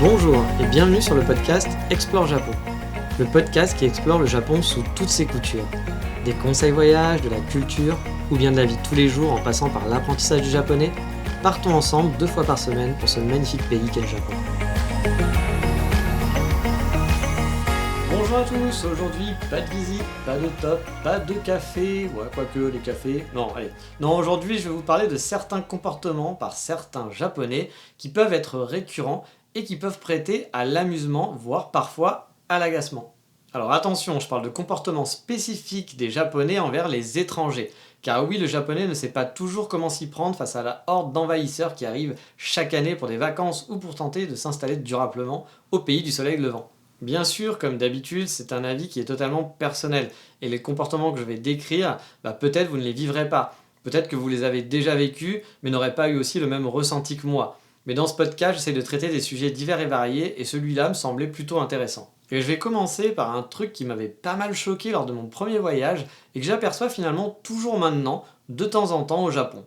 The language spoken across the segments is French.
Bonjour et bienvenue sur le podcast Explore Japon, le podcast qui explore le Japon sous toutes ses coutures. Des conseils voyages, de la culture ou bien de la vie de tous les jours en passant par l'apprentissage du japonais, partons ensemble 2 fois par semaine pour ce magnifique pays qu'est le Japon. Bonjour à tous, aujourd'hui pas de visite, pas de top, pas de café, quoique les cafés, non, aujourd'hui je vais vous parler de certains comportements par certains japonais qui peuvent être récurrents et qui peuvent prêter à l'amusement, voire parfois à l'agacement. Alors attention, je parle de comportements spécifiques des japonais envers les étrangers, car oui, le japonais ne sait pas toujours comment s'y prendre face à la horde d'envahisseurs qui arrivent chaque année pour des vacances ou pour tenter de s'installer durablement au pays du soleil levant. Bien sûr, comme d'habitude, c'est un avis qui est totalement personnel, et les comportements que je vais décrire, peut-être vous ne les vivrez pas, peut-être que vous les avez déjà vécus, mais n'aurez pas eu aussi le même ressenti que moi. Mais dans ce podcast, j'essaie de traiter des sujets divers et variés, et celui-là me semblait plutôt intéressant. Et je vais commencer par un truc qui m'avait pas mal choqué lors de mon premier voyage, et que j'aperçois finalement toujours maintenant, de temps en temps au Japon.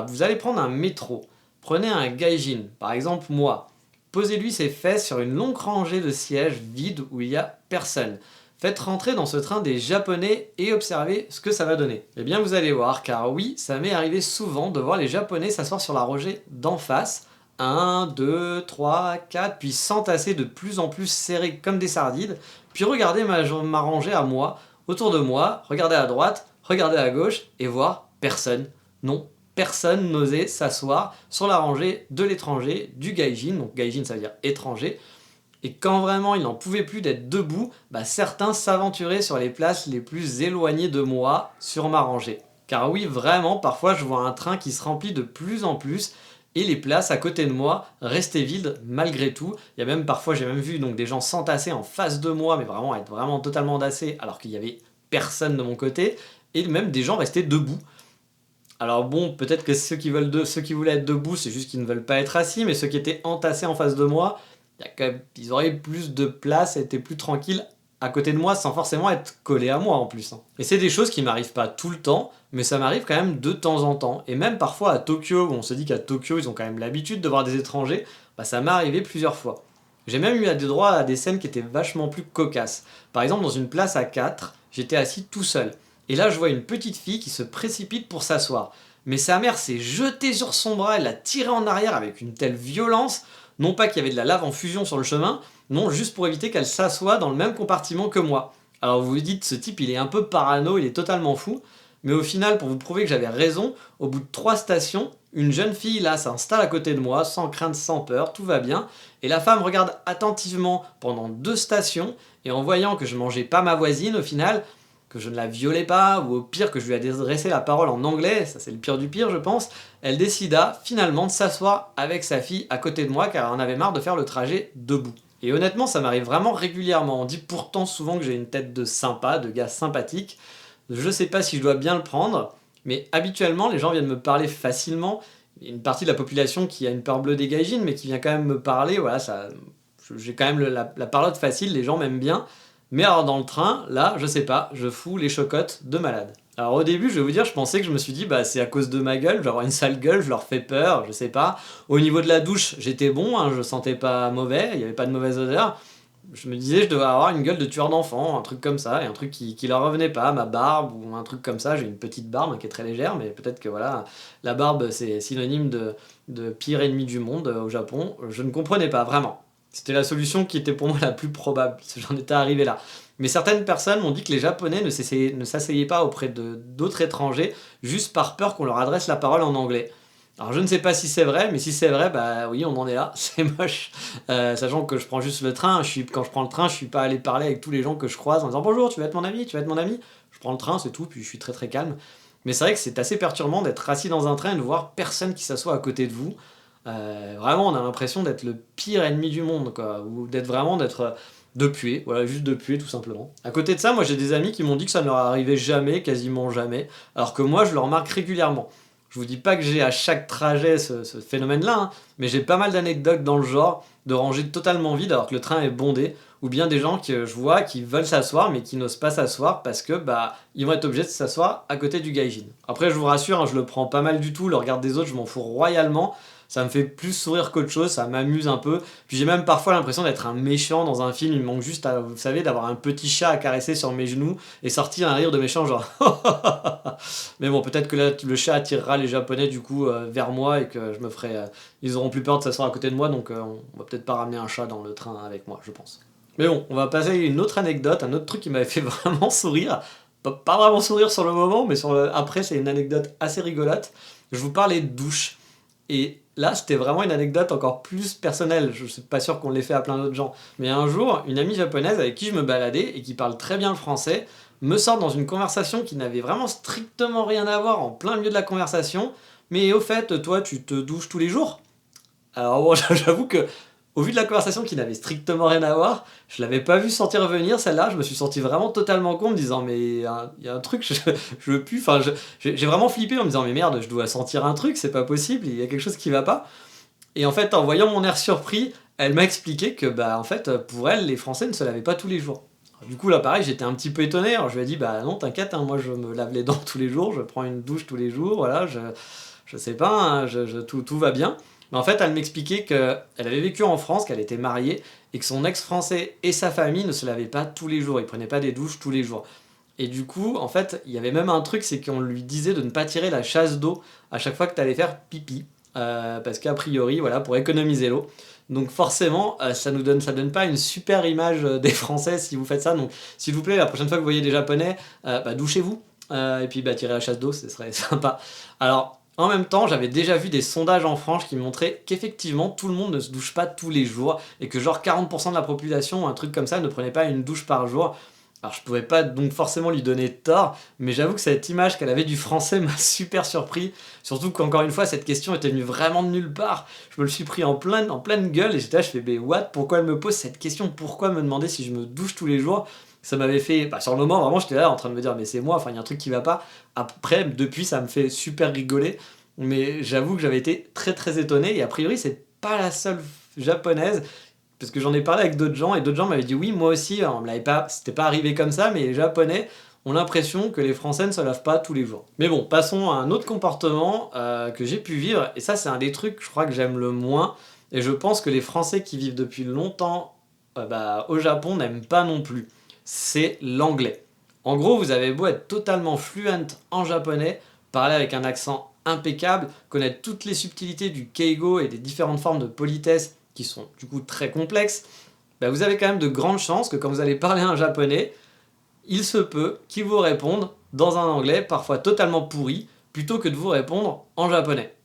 Vous allez prendre un métro, prenez un gaijin, par exemple moi. Posez-lui ses fesses sur une longue rangée de sièges vides où il n'y a personne. Faites rentrer dans ce train des Japonais et observez ce que ça va donner. Eh bien vous allez voir, car oui, ça m'est arrivé souvent de voir les Japonais s'asseoir sur la rangée d'en face, 1, 2, 3, 4, puis s'entasser de plus en plus serrés comme des sardines, puis regarder ma rangée à moi, autour de moi, regarder à droite, regarder à gauche, et voir personne. Non, personne n'osait s'asseoir sur la rangée de l'étranger, du gaijin, donc gaijin ça veut dire étranger, et quand vraiment il n'en pouvait plus d'être debout, certains s'aventuraient sur les places les plus éloignées de moi, sur ma rangée. Car oui, vraiment, parfois je vois un train qui se remplit de plus en plus, et les places à côté de moi restaient vides malgré tout. J'ai même vu donc, des gens s'entasser en face de moi, mais vraiment être vraiment totalement entassés, alors qu'il n'y avait personne de mon côté, et même des gens restaient debout. Alors bon, peut-être que ceux qui voulaient être debout, c'est juste qu'ils ne veulent pas être assis, mais ceux qui étaient entassés en face de moi, ils auraient plus de place et étaient plus tranquilles à côté de moi sans forcément être collés à moi en plus. Et c'est des choses qui m'arrivent pas tout le temps, mais ça m'arrive quand même de temps en temps. Et même parfois à Tokyo, où on se dit qu'à Tokyo ils ont quand même l'habitude de voir des étrangers, ça m'est arrivé plusieurs fois. J'ai même eu des droits à des scènes qui étaient vachement plus cocasses. Par exemple, dans une place à 4, j'étais assis tout seul. Et là, je vois une petite fille qui se précipite pour s'asseoir. Mais sa mère s'est jetée sur son bras, elle l'a tirée en arrière avec une telle violence, non pas qu'il y avait de la lave en fusion sur le chemin, non, juste pour éviter qu'elle s'assoie dans le même compartiment que moi. Alors vous vous dites, ce type il est un peu parano, il est totalement fou, mais au final, pour vous prouver que j'avais raison, au bout de 3 stations, une jeune fille là s'installe à côté de moi, sans crainte, sans peur, tout va bien, et la femme regarde attentivement pendant 2 stations, et en voyant que je mangeais pas ma voisine au final, que je ne la violais pas, ou au pire que je lui adressais la parole en anglais, ça c'est le pire du pire je pense, elle décida finalement de s'asseoir avec sa fille à côté de moi car elle en avait marre de faire le trajet debout. Et honnêtement ça m'arrive vraiment régulièrement, on dit pourtant souvent que j'ai une tête de sympa, de gars sympathique, je sais pas si je dois bien le prendre, mais habituellement les gens viennent me parler facilement, il y a une partie de la population qui a une peur bleue des gaijins mais qui vient quand même me parler, j'ai quand même la parole facile, les gens m'aiment bien. Mais alors dans le train, là, je sais pas, je fous les chocottes de malade. Alors au début, je vais vous dire, je pensais que je me suis dit, c'est à cause de ma gueule, je vais avoir une sale gueule, je leur fais peur, je sais pas. Au niveau de la douche, j'étais bon, je sentais pas mauvais, il y avait pas de mauvaise odeur. Je me disais, je devais avoir une gueule de tueur d'enfant, un truc comme ça, et un truc qui leur revenait pas, ma barbe ou un truc comme ça. J'ai une petite barbe qui est très légère, mais peut-être que voilà, la barbe c'est synonyme de pire ennemi du monde au Japon. Je ne comprenais pas, vraiment. C'était la solution qui était pour moi la plus probable, j'en étais arrivé là. Mais certaines personnes m'ont dit que les Japonais ne s'asseyaient pas auprès d'autres étrangers, juste par peur qu'on leur adresse la parole en anglais. Alors je ne sais pas si c'est vrai, mais si c'est vrai, oui, on en est là, c'est moche. Sachant que je prends juste le train, quand je prends le train, je suis pas allé parler avec tous les gens que je croise en disant « Bonjour, tu veux être mon ami, tu veux être mon ami ?» Je prends le train, c'est tout, puis je suis très très calme. Mais c'est vrai que c'est assez perturbant d'être assis dans un train et de voir personne qui s'assoit à côté de vous. Vraiment on a l'impression d'être le pire ennemi du monde quoi, ou de puer, voilà, juste de puer tout simplement. À côté de ça, moi j'ai des amis qui m'ont dit que ça ne leur arrivait jamais, quasiment jamais, alors que moi je le remarque régulièrement. Je vous dis pas que j'ai à chaque trajet ce phénomène là, mais j'ai pas mal d'anecdotes dans le genre, de rangées totalement vides alors que le train est bondé, ou bien des gens que je vois qui veulent s'asseoir mais qui n'osent pas s'asseoir parce que bah ils vont être obligés de s'asseoir à côté du gaijin. Après je vous rassure, hein, je le prends pas mal du tout, le regard des autres je m'en fous royalement, ça me fait plus sourire qu'autre chose, ça m'amuse un peu. Puis j'ai même parfois l'impression d'être un méchant dans un film, il me manque juste, vous savez, d'avoir un petit chat à caresser sur mes genoux et sortir un rire de méchant genre mais bon, peut-être que là le chat attirera les japonais du coup vers moi et que je me ferai ils auront plus peur de s'asseoir à côté de moi, donc on va peut-être pas ramener un chat dans le train avec moi, je pense. Mais bon, on va passer à une autre anecdote, un autre truc qui m'avait fait vraiment sourire. Pas vraiment sourire sur le moment, mais après c'est une anecdote assez rigolote. Je vous parlais de douche. Et là, c'était vraiment une anecdote encore plus personnelle. Je suis pas sûr qu'on l'ait fait à plein d'autres gens. Mais un jour, une amie japonaise avec qui je me baladais et qui parle très bien le français me sort dans une conversation qui n'avait vraiment strictement rien à voir en plein milieu de la conversation. Mais au fait, toi, tu te douches tous les jours? Alors bon, j'avoue que au vu de la conversation qui n'avait strictement rien à voir, je l'avais pas vu sentir venir celle-là, je me suis senti vraiment totalement con en me disant mais il y a un truc, je veux plus, enfin j'ai vraiment flippé en me disant mais merde, je dois sentir un truc, c'est pas possible, il y a quelque chose qui va pas. Et en fait, en voyant mon air surpris, elle m'a expliqué que bah en fait pour elle, les Français ne se lavaient pas tous les jours. Alors, du coup là pareil, j'étais un petit peu étonné, alors je lui ai dit bah non t'inquiète, hein, moi je me lave les dents tous les jours, je prends une douche tous les jours, voilà, je sais pas, hein, tout va bien. Mais en fait, elle m'expliquait qu'elle avait vécu en France, qu'elle était mariée, et que son ex-français et sa famille ne se lavaient pas tous les jours, ils prenaient pas des douches tous les jours. Et du coup, en fait, il y avait même un truc, c'est qu'on lui disait de ne pas tirer la chasse d'eau à chaque fois que tu allais faire pipi, parce qu'a priori, voilà, pour économiser l'eau. Donc forcément, ça donne pas une super image des Français si vous faites ça. Donc s'il vous plaît, la prochaine fois que vous voyez des Japonais, bah, douchez-vous, et puis bah, tirez la chasse d'eau, ce serait sympa. Alors, en même temps, j'avais déjà vu des sondages en France qui montraient qu'effectivement, tout le monde ne se douche pas tous les jours et que genre 40% de la population, un truc comme ça, ne prenait pas une douche par jour. Alors je pouvais pas donc forcément lui donner tort, mais j'avoue que cette image qu'elle avait du français m'a super surpris, surtout qu'encore une fois, cette question était venue vraiment de nulle part. Je me le suis pris en pleine gueule et j'étais là, je fais mais what, pourquoi elle me pose cette question? Pourquoi me demander si je me douche tous les jours? Ça m'avait fait, bah, sur le moment, vraiment, j'étais là en train de me dire mais c'est moi, enfin il y a un truc qui va pas. Après, depuis, ça me fait super rigoler, mais j'avoue que j'avais été très très étonné et a priori, c'est pas la seule japonaise parce que j'en ai parlé avec d'autres gens et d'autres gens m'avaient dit oui moi aussi, on me l'avait pas, c'était pas arrivé comme ça, mais les japonais ont l'impression que les français ne se lavent pas tous les jours. Mais bon, passons à un autre comportement que j'ai pu vivre, et ça c'est un des trucs je crois que j'aime le moins, et je pense que les français qui vivent depuis longtemps bah, au Japon n'aiment pas non plus, c'est l'anglais. En gros, vous avez beau être totalement fluent en japonais, parler avec un accent impeccable, connaître toutes les subtilités du keigo et des différentes formes de politesse qui sont du coup très complexes, bah vous avez quand même de grandes chances que quand vous allez parler un japonais, il se peut qu'il vous réponde dans un anglais parfois totalement pourri, plutôt que de vous répondre en japonais.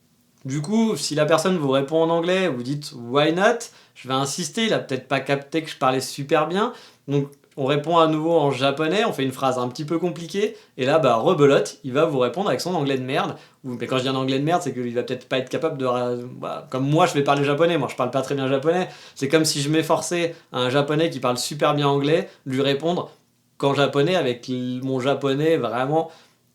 Du coup, si la personne vous répond en anglais, vous dites why not, je vais insister, il a peut-être pas capté que je parlais super bien, donc on répond à nouveau en japonais, on fait une phrase un petit peu compliquée, et là, bah, rebelote, il va vous répondre avec son anglais de merde. Mais quand je dis un anglais de merde, c'est qu'il va peut-être pas être capable de... Bah, comme moi, je vais parler japonais, moi je parle pas très bien japonais, c'est comme si je m'efforçais à un japonais qui parle super bien anglais, lui répondre qu'en japonais avec mon japonais vraiment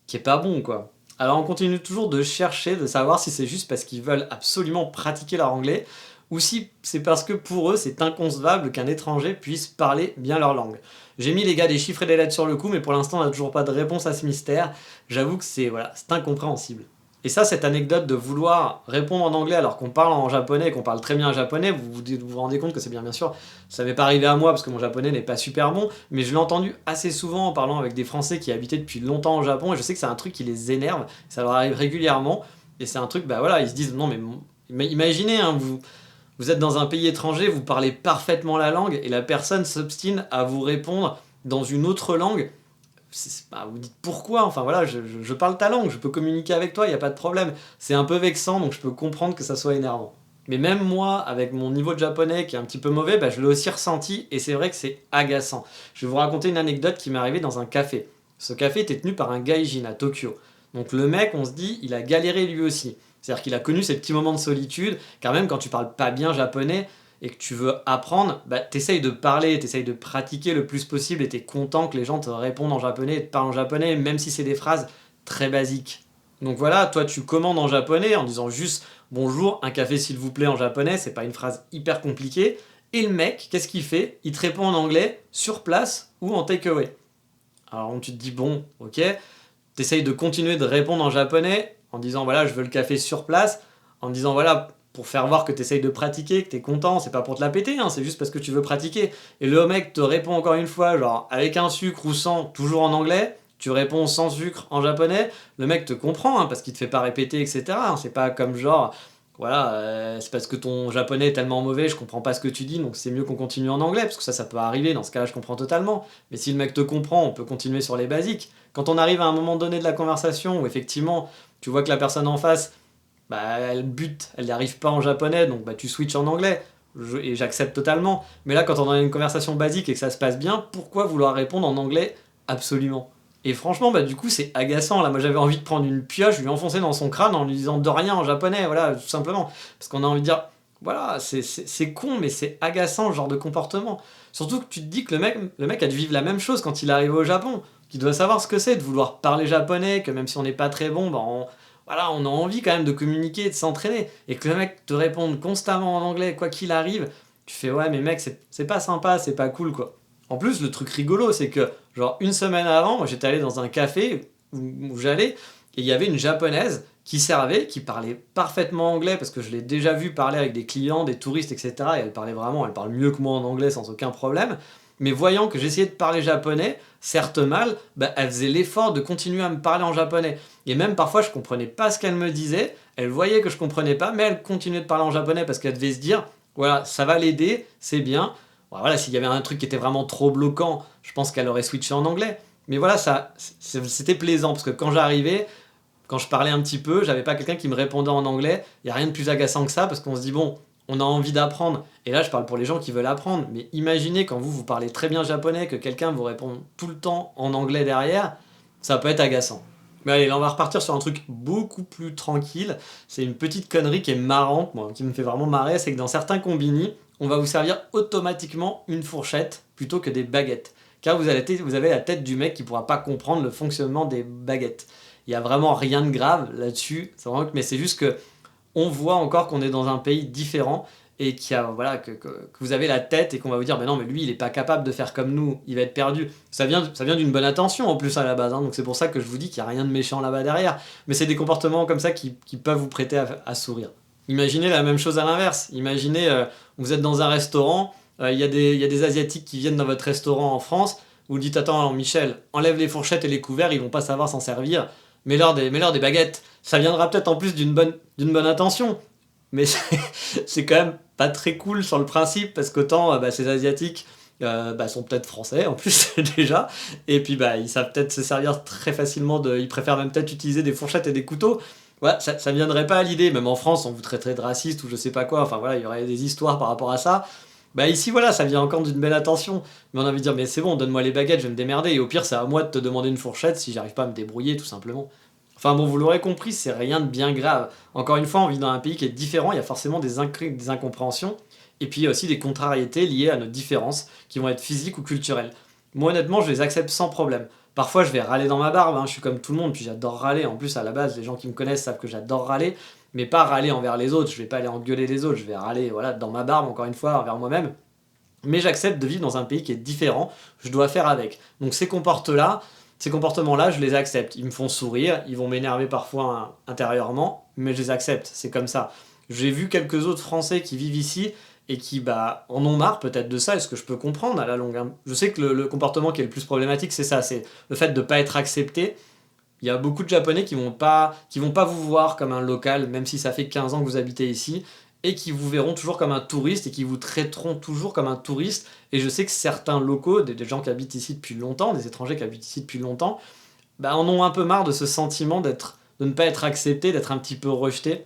qui est pas bon, quoi. Alors on continue toujours de chercher, de savoir si c'est juste parce qu'ils veulent absolument pratiquer leur anglais, ou si c'est parce que pour eux c'est inconcevable qu'un étranger puisse parler bien leur langue. J'ai mis les gars des chiffres et des lettres sur le coup, mais pour l'instant on n'a toujours pas de réponse à ce mystère. J'avoue que c'est voilà, c'est incompréhensible. Et ça, cette anecdote de vouloir répondre en anglais alors qu'on parle en japonais et qu'on parle très bien japonais, vous rendez compte que c'est bien sûr, ça m'est pas arrivé à moi parce que mon japonais n'est pas super bon, mais je l'ai entendu assez souvent en parlant avec des Français qui habitaient depuis longtemps au Japon, et je sais que c'est un truc qui les énerve, ça leur arrive régulièrement, et c'est un truc, bah voilà, ils se disent non mais imaginez, hein, vous êtes dans un pays étranger, vous parlez parfaitement la langue, et la personne s'obstine à vous répondre dans une autre langue. Bah, vous dites pourquoi, enfin voilà, je parle ta langue, je peux communiquer avec toi, il n'y a pas de problème. C'est un peu vexant, donc je peux comprendre que ça soit énervant. Mais même moi, avec mon niveau de japonais qui est un petit peu mauvais, bah, je l'ai aussi ressenti, et c'est vrai que c'est agaçant. Je vais vous raconter une anecdote qui m'est arrivée dans un café. Ce café était tenu par un gaijin à Tokyo. Donc le mec, on se dit, il a galéré lui aussi. C'est-à-dire qu'il a connu ces petits moments de solitude, car même quand tu parles pas bien japonais, et que tu veux apprendre, bah, t'essayes de parler, t'essayes de pratiquer le plus possible et t'es content que les gens te répondent en japonais et te parlent en japonais, même si c'est des phrases très basiques. Donc voilà, toi tu commandes en japonais en disant juste bonjour, un café s'il vous plaît en japonais, c'est pas une phrase hyper compliquée. Et le mec, qu'est-ce qu'il fait? Il te répond en anglais sur place ou en takeaway. Alors tu te dis bon, ok, t'essayes de continuer de répondre en japonais en disant voilà, je veux le café sur place, en disant voilà, pour faire voir que t'essayes de pratiquer, que t'es content, c'est pas pour te la péter, hein, c'est juste parce que tu veux pratiquer. Et le mec te répond encore une fois, genre avec un sucre ou sans, toujours en anglais, tu réponds sans sucre en japonais, le mec te comprend, hein, parce qu'il te fait pas répéter, etc. Hein, c'est pas comme genre, voilà, c'est parce que ton japonais est tellement mauvais, je comprends pas ce que tu dis, donc c'est mieux qu'on continue en anglais, parce que ça peut arriver, dans ce cas-là, je comprends totalement. Mais si le mec te comprend, on peut continuer sur les basiques. Quand on arrive à un moment donné de la conversation où effectivement, tu vois que la personne en face, bah, elle bute, elle n'y arrive pas en japonais, donc bah, tu switches en anglais. Et j'accepte totalement. Mais là, quand on a une conversation basique et que ça se passe bien, pourquoi vouloir répondre en anglais? Absolument. Et franchement, bah, du coup, c'est agaçant. Là, moi, j'avais envie de prendre une pioche, lui enfoncer dans son crâne en lui disant de rien en japonais, voilà, tout simplement. Parce qu'on a envie de dire, voilà, c'est con, mais c'est agaçant, ce genre de comportement. Surtout que tu te dis que le mec a dû vivre la même chose quand il est arrivé au Japon, qu'il doit savoir ce que c'est de vouloir parler japonais, que même si on n'est pas très bon, bah, voilà, on a envie quand même de communiquer, de s'entraîner. Et que le mec te réponde constamment en anglais, quoi qu'il arrive, tu fais ouais, mais mec, c'est pas sympa, c'est pas cool, quoi. En plus, le truc rigolo, c'est que, genre, une semaine avant, moi, j'étais allé dans un café où j'allais, et il y avait une japonaise qui servait, qui parlait parfaitement anglais, parce que je l'ai déjà vu parler avec des clients, des touristes, etc. Et elle parlait vraiment, elle parle mieux que moi en anglais sans aucun problème. Mais voyant que j'essayais de parler japonais, certes mal, bah, elle faisait l'effort de continuer à me parler en japonais. Et même parfois, je comprenais pas ce qu'elle me disait, elle voyait que je comprenais pas, mais elle continuait de parler en japonais parce qu'elle devait se dire, voilà, ça va l'aider, c'est bien. Bon, voilà, s'il y avait un truc qui était vraiment trop bloquant, je pense qu'elle aurait switché en anglais. Mais voilà, c'était plaisant parce que quand j'arrivais, quand je parlais un petit peu, j'avais pas quelqu'un qui me répondait en anglais. Il y a rien de plus agaçant que ça parce qu'on se dit bon, on a envie d'apprendre. Et là, je parle pour les gens qui veulent apprendre. Mais imaginez quand vous parlez très bien japonais que quelqu'un vous répond tout le temps en anglais derrière, ça peut être agaçant. Mais allez, là, on va repartir sur un truc beaucoup plus tranquille. C'est une petite connerie qui est marrante, moi, qui me fait vraiment marrer, c'est que dans certains combini, on va vous servir automatiquement une fourchette plutôt que des baguettes. Car vous avez la tête du mec qui pourra pas comprendre le fonctionnement des baguettes. Il y a vraiment rien de grave là-dessus, mais c'est juste que on voit encore qu'on est dans un pays différent et voilà, que vous avez la tête et qu'on va vous dire mais non mais lui il est pas capable de faire comme nous, il va être perdu. Ça vient d'une bonne intention en plus à la base, hein, donc c'est pour ça que je vous dis qu'il n'y a rien de méchant là-bas derrière. Mais c'est des comportements comme ça qui peuvent vous prêter à sourire. Imaginez la même chose à l'inverse. Imaginez, vous êtes dans un restaurant, il y a des Asiatiques qui viennent dans votre restaurant en France, vous dites attends alors, Michel, enlève les fourchettes et les couverts, ils vont pas savoir s'en servir, mets-leur des baguettes. Ça viendra peut-être en plus d'une bonne intention, mais c'est quand même pas très cool sur le principe, parce qu'autant bah, ces Asiatiques sont peut-être français en plus déjà, et puis bah, ils savent peut-être se servir très facilement, ils préfèrent même peut-être utiliser des fourchettes et des couteaux. Ouais, ça viendrait pas à l'idée, même en France on vous traiterait de raciste ou je sais pas quoi, enfin voilà, il y aurait des histoires par rapport à ça. Bah ici voilà, ça vient encore d'une belle intention, mais on a envie de dire mais c'est bon, donne-moi les baguettes, je vais me démerder, et au pire c'est à moi de te demander une fourchette si j'arrive pas à me débrouiller tout simplement. Enfin bon, vous l'aurez compris, c'est rien de bien grave. Encore une fois, on vit dans un pays qui est différent, il y a forcément des incompréhensions, et puis il y a aussi des contrariétés liées à nos différences, qui vont être physiques ou culturelles. Moi honnêtement, je les accepte sans problème. Parfois je vais râler dans ma barbe, hein, je suis comme tout le monde, puis j'adore râler, en plus à la base, les gens qui me connaissent savent que j'adore râler, mais pas râler envers les autres, je vais pas aller engueuler les autres, je vais râler voilà, dans ma barbe, encore une fois, envers moi-même. Mais j'accepte de vivre dans un pays qui est différent, je dois faire avec. Donc ces comportements-là, je les accepte. Ils me font sourire, ils vont m'énerver parfois intérieurement, mais je les accepte, c'est comme ça. J'ai vu quelques autres Français qui vivent ici et qui bah, en ont marre peut-être de ça, est-ce que je peux comprendre à la longue, hein. Je sais que le comportement qui est le plus problématique, c'est ça, c'est le fait de ne pas être accepté. Il y a beaucoup de Japonais qui vont pas vous voir comme un local, même si ça fait 15 ans que vous habitez ici, et qui vous verront toujours comme un touriste et qui vous traiteront toujours comme un touriste. Et je sais que certains locaux, des gens qui habitent ici depuis longtemps, des étrangers qui habitent ici depuis longtemps, bah, en ont un peu marre de ce sentiment de ne pas être accepté, d'être un petit peu rejeté.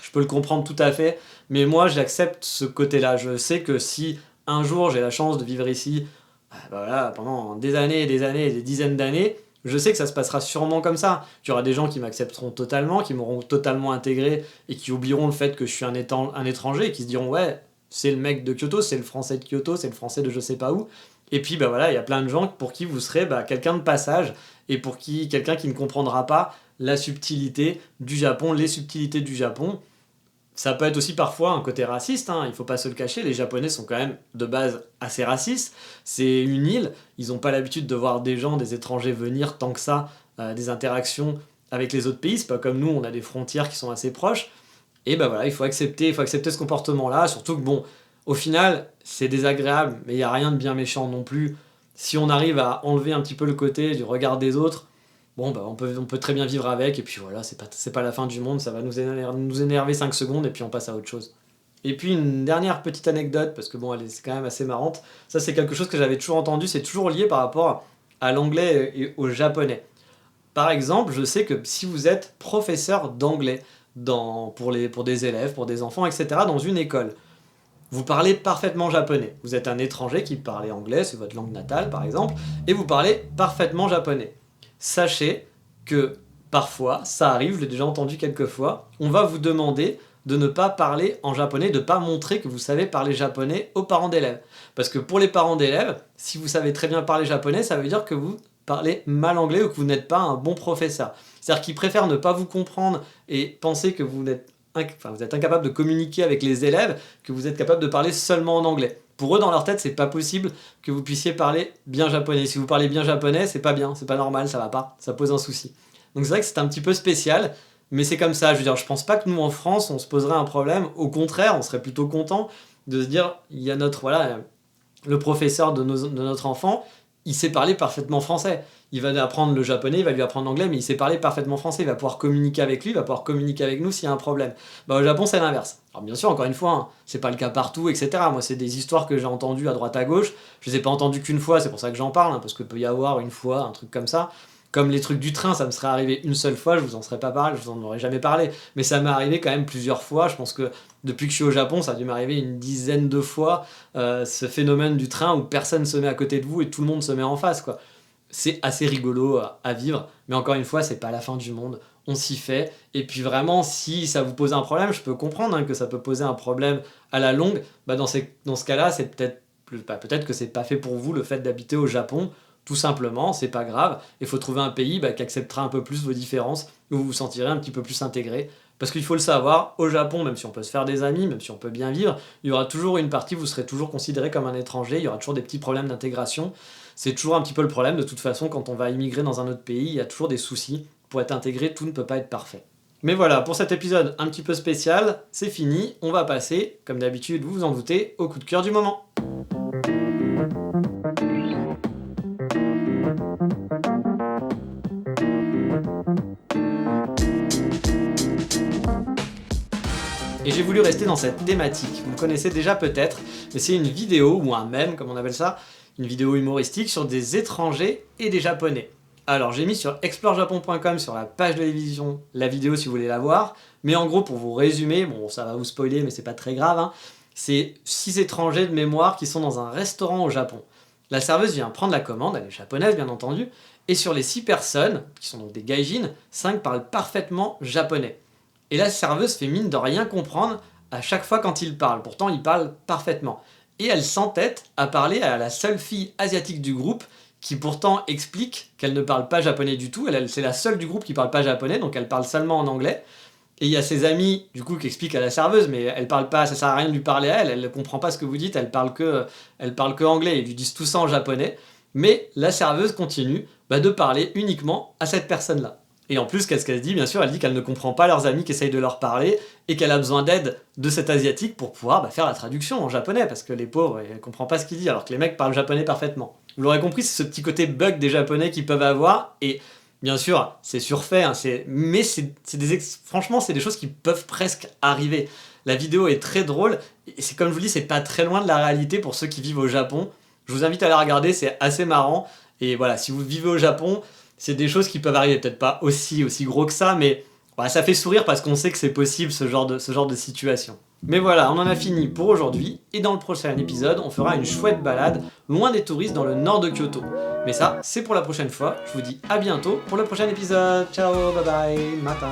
Je peux le comprendre tout à fait, mais moi j'accepte ce côté-là. Je sais que si un jour j'ai la chance de vivre ici, bah voilà, pendant des années et des années et des dizaines d'années, je sais que ça se passera sûrement comme ça. Il y aura des gens qui m'accepteront totalement, qui m'auront totalement intégré et qui oublieront le fait que je suis un étranger et qui se diront ouais, c'est le mec de Kyoto, c'est le français de Kyoto, c'est le français de je sais pas où. Et puis bah voilà, il y a plein de gens pour qui vous serez bah, quelqu'un de passage et pour qui quelqu'un qui ne comprendra pas la subtilité du Japon, les subtilités du Japon. Ça peut être aussi parfois un côté raciste, hein, il faut pas se le cacher, les Japonais sont quand même de base assez racistes. C'est une île, ils n'ont pas l'habitude de voir des gens, des étrangers venir tant que ça, des interactions avec les autres pays, c'est pas comme nous, on a des frontières qui sont assez proches. Et ben voilà, il faut accepter ce comportement-là, surtout que bon, au final, c'est désagréable, mais il n'y a rien de bien méchant non plus. Si on arrive à enlever un petit peu le côté du regard des autres, bon, bah, on peut très bien vivre avec, et puis voilà, c'est pas la fin du monde, ça va nous énerver 5 secondes, et puis on passe à autre chose. Et puis une dernière petite anecdote, parce que bon, c'est quand même assez marrante, ça c'est quelque chose que j'avais toujours entendu, c'est toujours lié par rapport à l'anglais et au japonais. Par exemple, je sais que si vous êtes professeur d'anglais pour des élèves, pour des enfants, etc., dans une école, vous parlez parfaitement japonais. Vous êtes un étranger qui parle anglais, c'est votre langue natale par exemple, et vous parlez parfaitement japonais. Sachez que parfois, ça arrive, je l'ai déjà entendu quelques fois, on va vous demander de ne pas parler en japonais, de ne pas montrer que vous savez parler japonais aux parents d'élèves. Parce que pour les parents d'élèves, si vous savez très bien parler japonais, ça veut dire que vous parlez mal anglais ou que vous n'êtes pas un bon professeur. C'est-à-dire qu'ils préfèrent ne pas vous comprendre et penser que vous êtes incapable de communiquer avec les élèves, que vous êtes capable de parler seulement en anglais. Pour eux, dans leur tête, c'est pas possible que vous puissiez parler bien japonais. Si vous parlez bien japonais, c'est pas bien, c'est pas normal, ça va pas, ça pose un souci. Donc c'est vrai que c'est un petit peu spécial, mais c'est comme ça. Je veux dire, je pense pas que nous en France, on se poserait un problème. Au contraire, on serait plutôt content de se dire, il y a le professeur de notre enfant, il sait parler parfaitement français. Il va apprendre le japonais, il va lui apprendre l'anglais, mais il sait parler parfaitement français. Il va pouvoir communiquer avec lui, il va pouvoir communiquer avec nous s'il y a un problème. Bah, au Japon, c'est l'inverse. Alors bien sûr, encore une fois, hein, c'est pas le cas partout, etc. Moi, c'est des histoires que j'ai entendues à droite à gauche. Je les ai pas entendues qu'une fois, c'est pour ça que j'en parle, hein, parce qu'il peut y avoir une fois un truc comme ça. Comme les trucs du train, ça me serait arrivé une seule fois, je vous en serais pas parlé, je vous en aurais jamais parlé. Mais ça m'est arrivé quand même plusieurs fois. Je pense que depuis que je suis au Japon, ça a dû m'arriver une dizaine de fois, ce phénomène du train où personne se met à côté de vous et tout le monde se met en face, quoi. C'est assez rigolo à vivre, mais encore une fois, c'est pas la fin du monde, on s'y fait. Et puis vraiment, si ça vous pose un problème, je peux comprendre hein, que ça peut poser un problème à la longue. Bah dans ce cas-là, c'est peut-être que c'est pas fait pour vous le fait d'habiter au Japon. Tout simplement, c'est pas grave. Il faut trouver un pays qui acceptera un peu plus vos différences, où vous vous sentirez un petit peu plus intégré. Parce qu'il faut le savoir, au Japon, même si on peut se faire des amis, même si on peut bien vivre, il y aura toujours une partie où vous serez toujours considéré comme un étranger, il y aura toujours des petits problèmes d'intégration. C'est toujours un petit peu le problème, de toute façon, quand on va immigrer dans un autre pays, il y a toujours des soucis. Pour être intégré, tout ne peut pas être parfait. Mais voilà, pour cet épisode un petit peu spécial, c'est fini. On va passer, comme d'habitude, vous vous en doutez, au coup de cœur du moment. Et j'ai voulu rester dans cette thématique. Vous me connaissez déjà peut-être, mais c'est une vidéo, ou un mème comme on appelle ça, une vidéo humoristique sur des étrangers et des japonais. Alors j'ai mis sur explorejapon.com sur la page de l'émission la vidéo si vous voulez la voir, mais en gros pour vous résumer, bon ça va vous spoiler mais c'est pas très grave, hein, c'est 6 étrangers de mémoire qui sont dans un restaurant au Japon. La serveuse vient prendre la commande, elle est japonaise bien entendu, et sur les 6 personnes, qui sont donc des gaijins, 5 parlent parfaitement japonais. Et la serveuse fait mine de rien comprendre à chaque fois quand ils parlent, pourtant ils parlent parfaitement. Et elle s'entête à parler à la seule fille asiatique du groupe qui pourtant explique qu'elle ne parle pas japonais du tout. C'est la seule du groupe qui parle pas japonais, donc elle parle seulement en anglais. Et il y a ses amis du coup qui expliquent à la serveuse, mais elle parle pas, ça sert à rien de lui parler à elle, elle ne comprend pas ce que vous dites, elle parle que anglais, ils lui disent tout ça en japonais. Mais la serveuse continue de parler uniquement à cette personne-là. Et en plus, qu'est-ce qu'elle dit? Bien sûr, elle dit qu'elle ne comprend pas leurs amis qui essayent de leur parler et qu'elle a besoin d'aide de cet asiatique pour pouvoir faire la traduction en japonais, parce que les pauvres, elle ne comprend pas ce qu'il dit, alors que les mecs parlent japonais parfaitement. Vous l'aurez compris, c'est ce petit côté bug des japonais qu'ils peuvent avoir, et bien sûr, c'est surfait, hein, mais franchement, c'est des choses qui peuvent presque arriver. La vidéo est très drôle, et c'est comme je vous dis, c'est pas très loin de la réalité pour ceux qui vivent au Japon. Je vous invite à la regarder, c'est assez marrant, et voilà, si vous vivez au Japon, c'est des choses qui peuvent arriver, peut-être pas aussi gros que ça, mais ça fait sourire parce qu'on sait que c'est possible ce genre de situation. Mais voilà, on en a fini pour aujourd'hui, et dans le prochain épisode, on fera une chouette balade loin des touristes dans le nord de Kyoto. Mais ça, c'est pour la prochaine fois, je vous dis à bientôt pour le prochain épisode. Ciao, bye bye, mata.